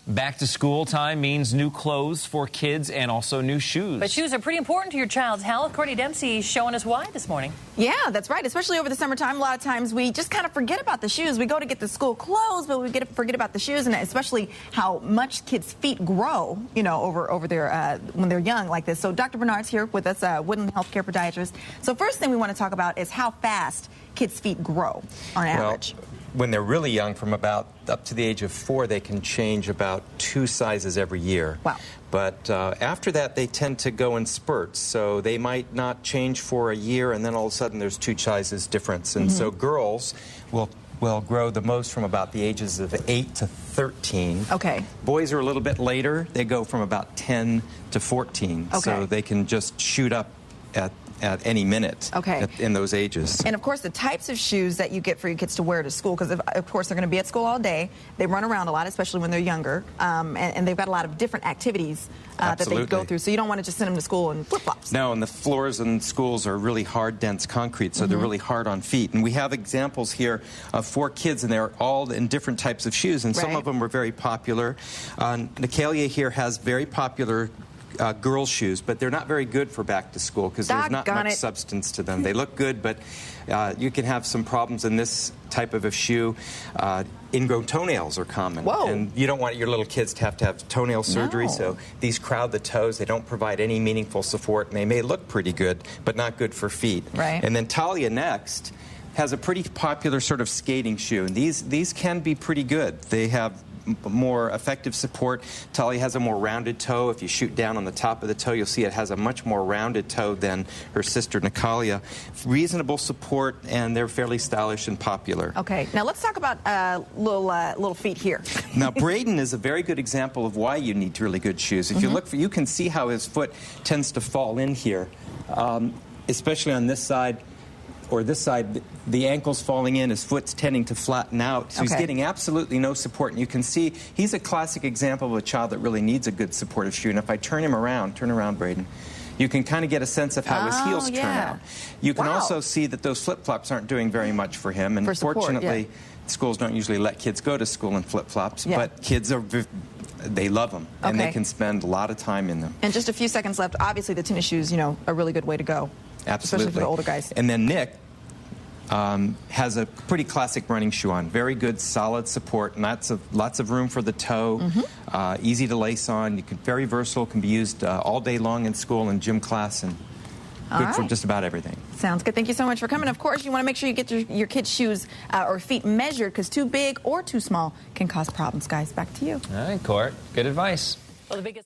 Back to school time means new clothes for kids and also new shoes. But shoes are pretty important to your child's health. Courtney Dempsey showing us why this morning. Yeah, that's right. Especially over the summertime, a lot of times we just kind of forget about the shoes. We go to get the school clothes, but we forget about the shoes, and especially how much kids' feet grow, you know, over their when they're young like this. So Dr. Bernard's here with us, Woodland Healthcare Podiatrist. So first thing we want to talk about is how fast kids' feet grow on average. When they're really young, from about up to the age of 4, they can change about 2 sizes every year. Wow. But after that, they tend to go in spurts. So they might not change for a year, and then all of a sudden there's 2 sizes difference. And so girls will grow the most from about the ages of 8 to 13. Okay. Boys are a little bit later. They go from about 10 to 14. Okay. So they can just shoot up at any minute in those ages. And of course the types of shoes that you get for your kids to wear to school, because of course they're going to be at school all day, they run around a lot, especially when they're younger, and they've got a lot of different activities that they go through, so you don't want to just send them to school in flip-flops. No, and the floors in schools are really hard, dense concrete, so they're really hard on feet. And we have examples here of 4 kids, and they're all in different types of shoes, and some of them were very popular. Nicalia here has very popular girls' shoes, but they're not very good for back to school because there's not much substance to them. They look good, but you can have some problems in this type of a shoe. Ingrown toenails are common. Whoa. And you don't want your little kids to have toenail surgery, so these crowd the toes. They don't provide any meaningful support, and they may look pretty good, but not good for feet. Right. And then Talia next has a pretty popular sort of skating shoe, and these can be pretty good. They have more effective support. Talia has a more rounded toe. If you shoot down on the top of the toe, you'll see it has a much more rounded toe than her sister Nicalia. Reasonable support, and they're fairly stylish and popular. Okay, now let's talk about little feet here. Now Braden is a very good example of why you need really good shoes. If you look you can see how his foot tends to fall in here, especially on this side. Or this side, the ankle's falling in, his foot's tending to flatten out, so he's getting absolutely no support. And you can see he's a classic example of a child that really needs a good supportive shoe. And if I turn around, Braden, you can kind of get a sense of how his heels turn out. You can also see that those flip-flops aren't doing very much for him. And fortunately, schools don't usually let kids go to school in flip-flops, but kids they love them, and they can spend a lot of time in them. And just a few seconds left. Obviously, the tennis shoes, you know, a really good way to go. Absolutely. Especially for the older guys. And then Nick has a pretty classic running shoe on. Very good, solid support, lots of room for the toe, easy to lace on. You can very versatile, can be used all day long in school and gym class, and good for just about everything. Sounds good. Thank you so much for coming. Of course, you want to make sure you get your kids' shoes or feet measured, because too big or too small can cause problems, guys. Back to you. All right, Court. Good advice. Well, the biggest